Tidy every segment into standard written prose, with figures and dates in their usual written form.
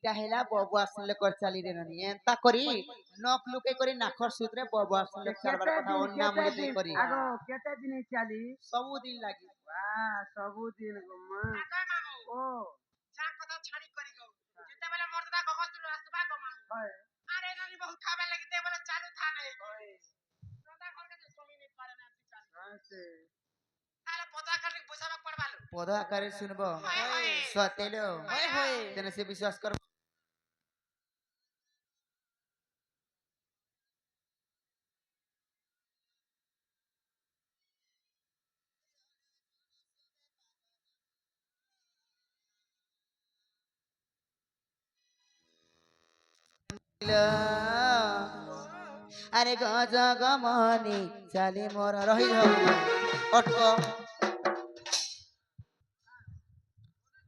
ইটা হেলা ববু আসলে কর চালি রে ননি এন্তা করি নখ লুকে করি নাখর সুতরে ববু আসলে চারবার কথা অন্না মুলে দেই করি আগো কেতে দিন চালি সবু দিন লাগি ସବୁ ଦିନ ଗୋମା ଓ যা কথা ছাড়ি করি গো যেতেবেলে মর্দা গগসুলো আসবা গো মামু হয় আরে ননি বহু খাবে লাগিতে বলে চালু থা নাই মর্দা ঘর কাছে জমি নি পারে না তুই চালু আছে তাহলে পতা কাটি বুঝাবা পড়বালো পদ আকারে শুনব হয় সতেলো হয় তেনে সে বিশ্বাস কর আরে গজ গমনি চালি মোর রহি অটক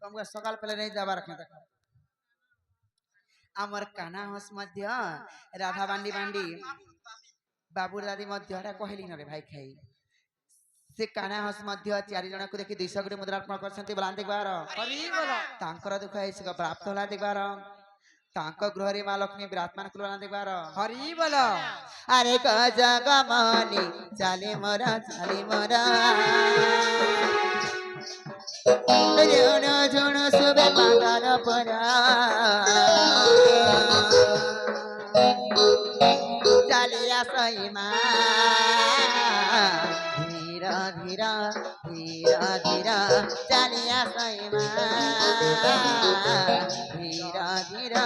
তোমরা সকাল পেলে নেই যাবার খেতে আমার কানা হস মধ্য রাধা বান্ডি বান্ডি বাবুর দাদি মধ্য এটা কহিলি নরে ভাই খাই সে কানা হস মধ্য চারি জনକୁ দেখি 200 কোটি মুଦ୍ରା ଅର୍ପଣ କରିଛନ୍ତି ବୋଲା ଦେଖିବାର ତାଙ୍କର ଦୁଃଖ ହେଇଛି ପ୍ରାପ୍ତ ହେଲା ଦେଖିବାର ତାଙ୍କ ଗୃହରେ ମା ଲକ୍ଷ୍ମୀ ବିରାଜମାନ କଲା ଦେଖିବାର ହରି ବୋଲ ଆରେ ଗଜଗମନି ଚାଲି ମୋରା ঝুণ ঝুণ শুবে পাতার পরা চালিয়া সইমা ধীরা ধীরা ধীরা ধীরা চালিয়া সইমা ধীরা ধীরা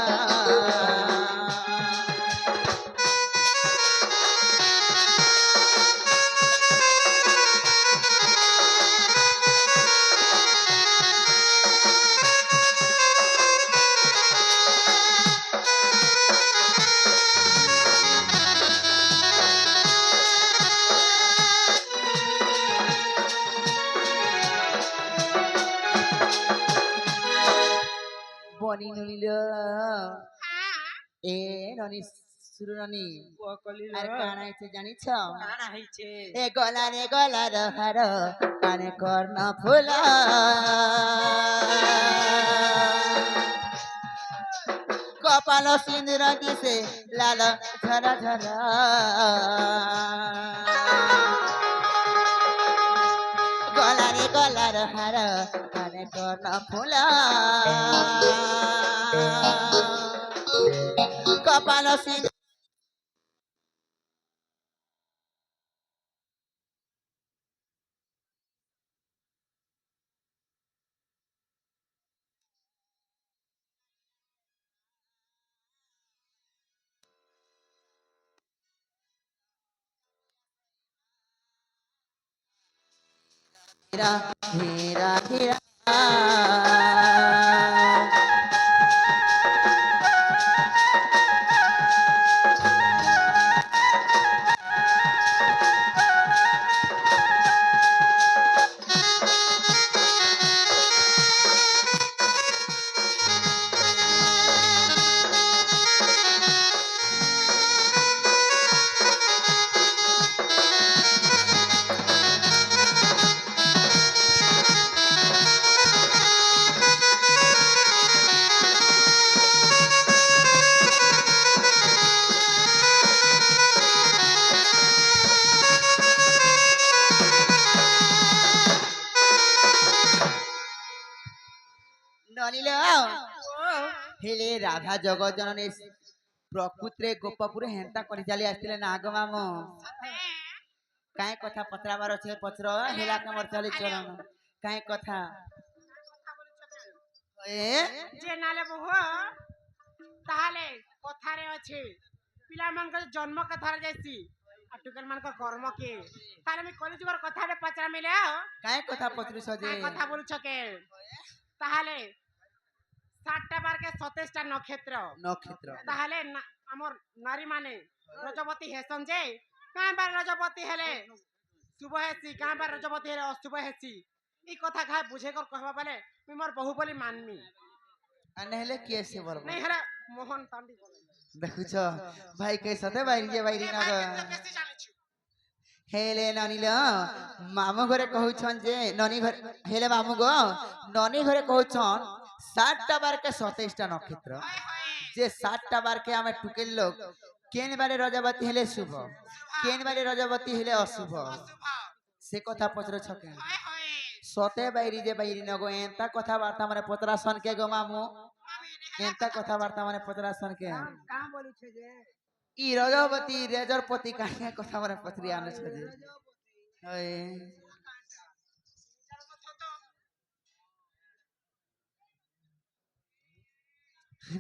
বনি নলিল এ ননি সুর ননি আর কানা হইছে জানিছ কানা হইছে এ গলার হার কানে কর্ণ ফুল কপাল সিন্দুর দিছে লাল ঝরা ঝরা গলার হার কানে কর্ণ ফুল কপাল সিন্দুর ধীরা ধীরা ধীরা নলিল হেলে রাধা জগজ্জননী প্রকৃতিরে গোপপুরে হেন্তা করে চালি আসলে না গো মামু কাই কথা পচরাবার আছে পচর হেলা কামর চালি চলন কাই কথা এ যে নালে বহু তাহলে কথারে আছে ପିଲାମାନଙ୍କର ଜନ୍ମ କଥାରେ ଯାଇସି ଆଉ ଟୁକେଲ ମାନଙ୍କ କର୍ମ କେ ତାହେଲେ ମୁଁ କଲି ଯୁଗର କଥାରେ ପଚରା ମିଲେ କାଇ କଥା ପଚରୁଛ ଯେ କଥା ବୋଲୁଛ କେ ତାହେଲେ 7ଟା ବାରକେ 27ଟା নক্ষত্র ତାହେଲେ ଆମର ନାରୀ ମାନେ ରଜବତୀ ହେସନ୍ ଯେ କାଁ ବାର ରଜବତୀ ହେଲେ ଶୁଭ ହେସି କାଁ ବାର ରଜବତୀ ହେଲେ ଅଶୁଭ ହେସି এই কথা খায় বুঝে কর কহবা বলে মুই মোর বহু বলি মানমি আর নহলে কি আছে বল নাই হেরা মোহন তান্ডি বলে দেখুছ ভাই কে সাথে বাইরে যে বাইরে না বেশি জানিছু হেলে ননিল মামু ঘরে কহুছন যে ননি ঘরে হেলে মামু গো ননি ঘরে কহুছন 7টা বারকে 27টা নক্ষত্র যে 7টা বারকে আমি টুকেল লোক কেন বারে রজবতী হেলে শুভ কেন বারে রজবতী হেলে অশুভ সে কথা পচরছ কেন সতে বাইরি যে বাইরি নগো এন্তা কথাবার্তা মানে পচরাসন কে গো মামু এন্তা কথাবার্তা মানে পচরাসন কে কাম বলিছে যে ই রজবতী রেজর পতি কাহিয়া কথা মানে পচরি আনছ যে ওই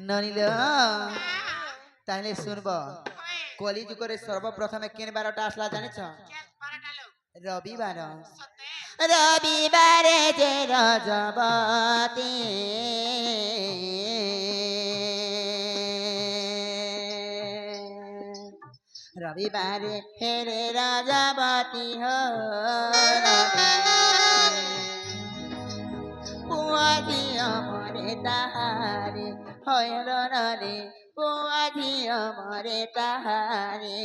ননিল তাহলে শুনব কলিযুগরে সর্বপ্রথমে কেন বারটা আসলা জানিছ রবিবার রবিবারে যে রজবতী রবিবারে হেরে রজবতী পুয়াজি আমরে তাহারে হয় রে পুয়াজি আমরে তাহারে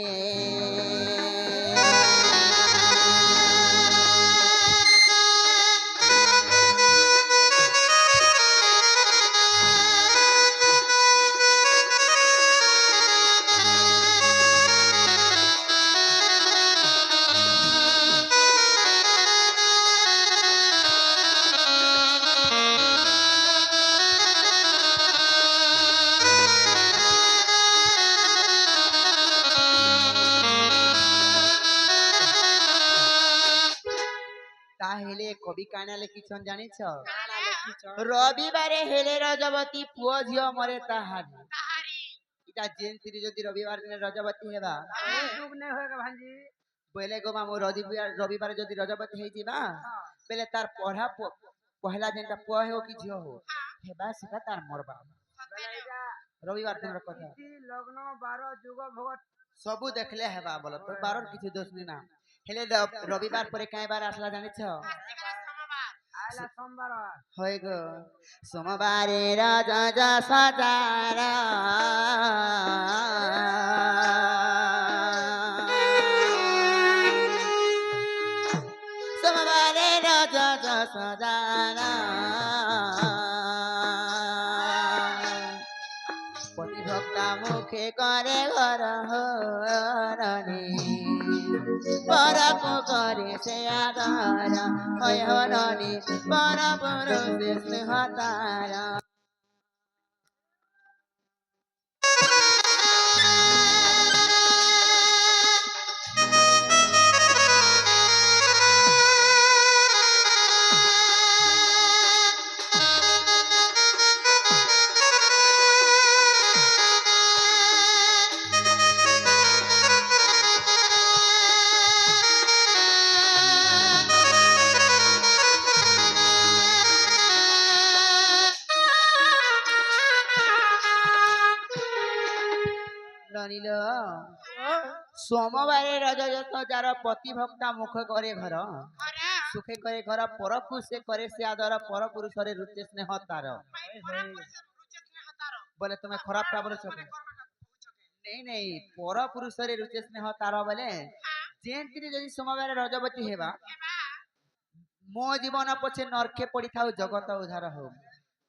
তাহলে কবি কানা লিখিছন জানিছ রবিবারে হেলে রজবতী পুଅ ঝিଅ মরে তাহারি এটা যেনতিরি যদি রবিবার দিনে রজবতী হেবা दुख नहीं होएगा भांजी বলে গো মামু রবিবারে যদি রজবতী ହେଇଯିବା বেলে তার পঢ়া পহলা যেনটা পুଅ ହେଉ କି ଝିଅ ହେଉ ହେବା ସେଟା ତାର ମରବା রবিবার দিনের কথা তিথি লগ্ন বার যুগ ভোগ ସବୁ দেখলে হেবা বল তো বারর কিছু দোষ নি না হেলে রবিবার পরে কাই বার আসলা জানিছ आयला सोमवार হয় গো সোমবারে রাজা সজারা সোমবারে রাজা সজারা প্রতিভক্তা মুখে করে ঘর হরণে পরপ করে সে আদর হয় হরণে পরপ রূপে স্নেহ তারা ননিল সোমবারে রজত যার প্রতিভক্তা মুখ করে ঘর সুখে করে ঘর পরপুরুষে করে সে আদর পরপুরুষরে রুচে স্নেহ তার বলে তুমি খারাপটা বলেছ নেই নেই পরপুরুষরে রুচে স্নেহ তার বলে যেনতিনি যদি সোমবারে রজবতী হেবা মো জীবন পছে নরকে পড়িথাও জগত উদ্ধার হোক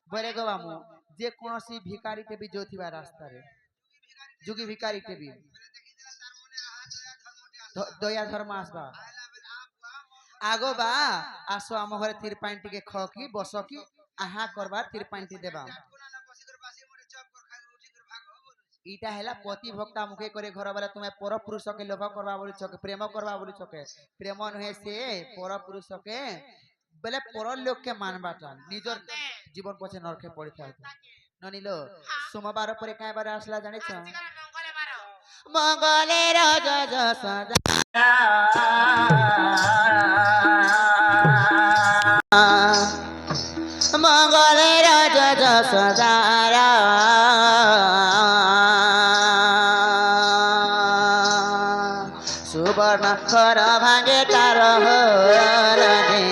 বলে গো মামু যে কোনসি ভিকারিতে বি যোথিবা রাস্তারে যুগী ভিকারিতে বি দয়া ধর্ম আসবা আগো বা আসো আম ঘরে থির পানি টিকে খ কি বস কি আহা করবার থির পানি দেবা ইটা হেলা প্রতিভক্তা মুখে করে ঘর বেলা তুমি পরপুরুষকে লোভ করবা বলিছ প্রেম করবা বলিছ প্রেম নহে সে পরপুরুষকে বেলে পর লোককে মানবাটা নিজের জীবন পছে নরকে পড়িতে হবে ননিল সোমবার পরে কাইবার আসলা জানিছ মঙ্গলের যজ সদা মঙ্গলের যজ সদারা সুবর্ণ খর ভাঙে তার হরণে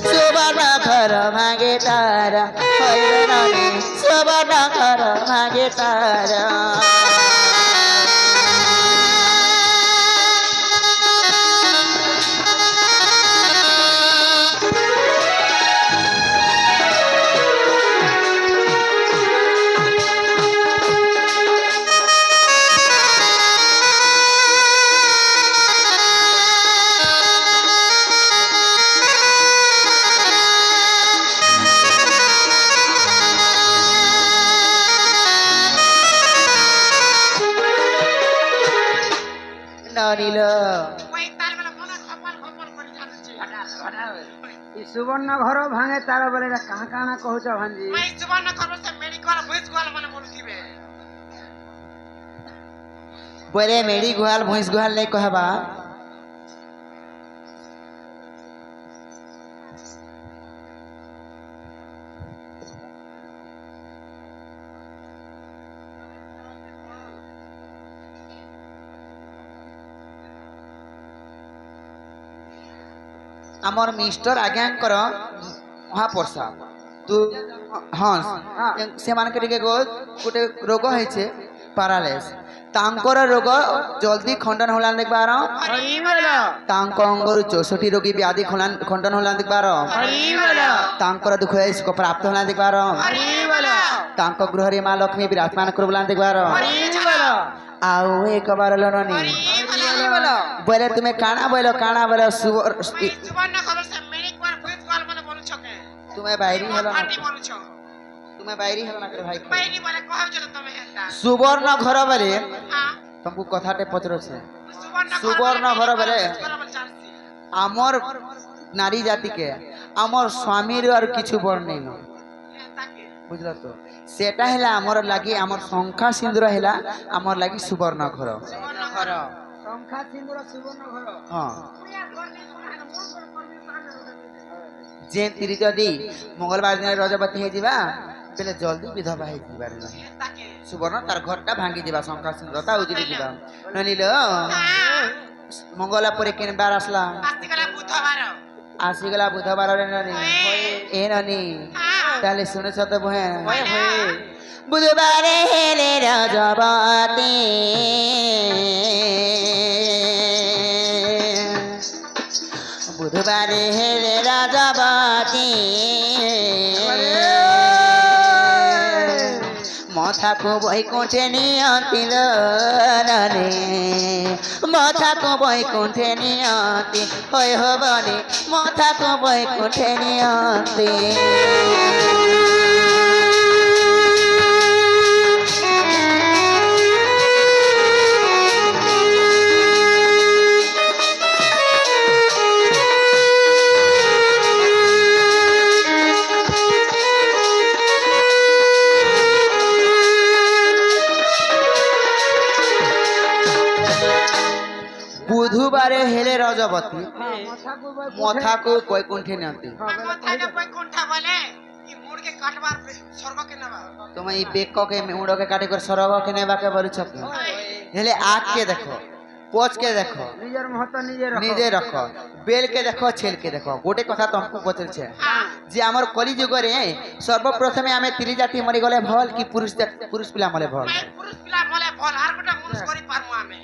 সুবর্ণ ঘর ভাঙে তারা হরণে সুবর্ণ ঘর ভাঙে তারা অনিল ওই তার বেলা মনে খপল খপল করে জানুছি ই সুবর্ণ ঘর ভাঙে তার বলে এটা কাহা কাহা কহুছ ভাঞ্জি ওই সুবর্ণ খবর সে মেডিকেল ভুইস গোল মানে বলুছিবে বলে মেরি গুহাল ভইস গুহাল নাই কহবা আমার মিস্টর আজ্ঞাঙ্কর মহাপ্রসাদ তু হ্যাঁ সেমানকে টিকে গোটে রোগ হয়েছে প্যারালাইস তাঙ্কর রোগ জলদি খণ্ডন হলান দেখবার তাঙ্ক অঙ্গରୁ 64 ରୋଗୀ ବ୍ୟାଧି ଖଣ୍ଡନ ହଲାନ ଦେଖିବାର ତାଙ୍କର ଦୁଃଖ ସୁଖ ପ୍ରାପ୍ତ ହଲାନ ଦେଖିବାର ତାଙ୍କ ଗୃହରେ ମା ଲକ୍ଷ୍ମୀ ବିରାଜମାନ କରୁଲାନ ଦେଖିବାର ଆଉ ଏକ ବାର ଲନନି ବୋଲେ ତୁମେ କାଣା ବୋଇଲ ସୁବର୍ଣ୍ଣ ଖବର ସେ মেডিকেল ভুইস গোল মানে বলুছ কে ତୁମେ বাইରି ହେଲ ফাটি বলুছ ତୁମେ বাইରି ହେଲ ନା ଭାଇ বাইরি বলে কহাউছ তুমি হেতা ସୁବର୍ଣ୍ଣ ଘର ବେଲେ হ্যাঁ ତମକୁ କଥାଟେ ପଚାରୁଛେ সুবর্ণ ଘର ବେଲେ জানছি আমার নারী জাতিকে আমার স্বামীর আর কিছু বর নেই তাকে বুঝল তো সেটা হেলা আমার লাগি আমার শঙ্খা সিন্দুর হেলা আমার লাগি সুবর্ণ ঘর সুবর্ণ ঘর শঙ্খা সিন্দুর সুবর্ণ ঘর হ্যাঁ যে তিরি যদি মঙ্গলবার দিন রজবতী হয়ে যাবা বেলে জলদি বিধবা হয়ে যাবার তাকে সুবর্ণ তার ঘরটা ভাঙ্গি যাবা শঙ্খা সিন্দুর তা উজড়ি যাবা ননিল মঙ্গলা পরে কিনবার আসলা আসিগলা বুধবার আসিগলা বুধবার ননি এ ননি তাহলে শুনেছ তো বহেন বুধবারে হেলে রজবতী বুধবারে হেলে রজবতী মথাকু বৈকুণ্ঠে নিয়ন্তিল রে মথাকু বৈকুণ্ঠে নিয়ন্তি হয়ে হবনি মথাকু বৈকুণ্ঠে নিয়ন্তি বুধবারে হেলে রজবতী মথাকু বৈকুণ্ঠে নিয়ন্তি মাথাকে বৈকুণ্ঠ বলে ই মুড়কে কাটবার স্বর্গকে নেবা তুমি এই বেককে মুড়কে কাটি করে সরবকে নেবাকে বলছ কি হেলে আঁখকে দেখো পোচকে দেখো নিজের মহত্ব নিজে রাখো বেলকে দেখো ছেলকে দেখো গোটে কথা তোমাকে বলছে যে আমার কলিযুগরে সর্বপ্রথমে আমি ত্রিজাতি মরি গলে ভল কি পুরুষ পিলা মলে ভল পুরুষ পিলা বলে বল আর গোটা মুরুষ করি পারমু আমি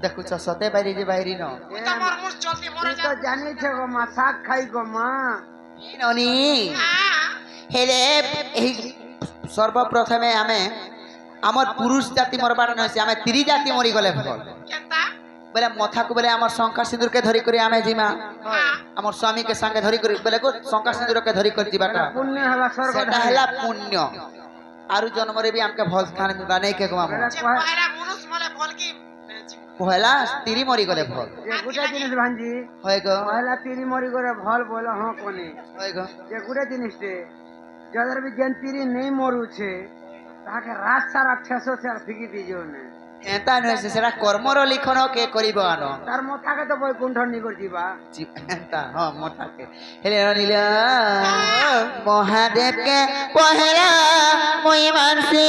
দেখুছ সতে বাইরে যে বাইরি ন ওটা মোর মুরুষ জলদি মরে তো যা জানিছে গো মা শাক খাই গো মা ননি হেলে এই সর্বপ্রথমে আমি আমার পুরুষ জাতি মরবার নইছে আমি ত্রিজাতি মরি গলে ভল কেনতা বলে মথাকু বলে আমার শঙ্কা সিঁদুরকে ধরি করে আমি জিমা আমার স্বামীকে সঙ্গে ধরি করে বলে শঙ্কা সিঁদুরকে ধরি করে যাবাটা পুণ্য হলা স্বর্গ সেটা হেলা পুণ্য আরু জন্মরে বি আমকে ভল স্থান মিলবা নেই কে কমাম যে পয়লা মুরুষ মলে বল কি পহেলা তিরি মরি গলে ভল যে গুটে জিনিস ভাঞ্জি হয়ে গো পহেলা তিরি মরি করে ভাল বলে হ্যাঁ কোনে হয়ে গো যে গুটে জিনিসটে যাদের বি যেন তিরি নেই মরুছে তাকে রাত সারা ঠেসো সে আর ফিকি দিও না এতা নইছে সেটা কর্মর লিখন কে করিব আনো তার মথাকে তো বৈকুণ্ঠ নিকট যাবা এতা হ্যাঁ মথাকে হেলে নিল মহাদেবকে পহেলা মই মানসি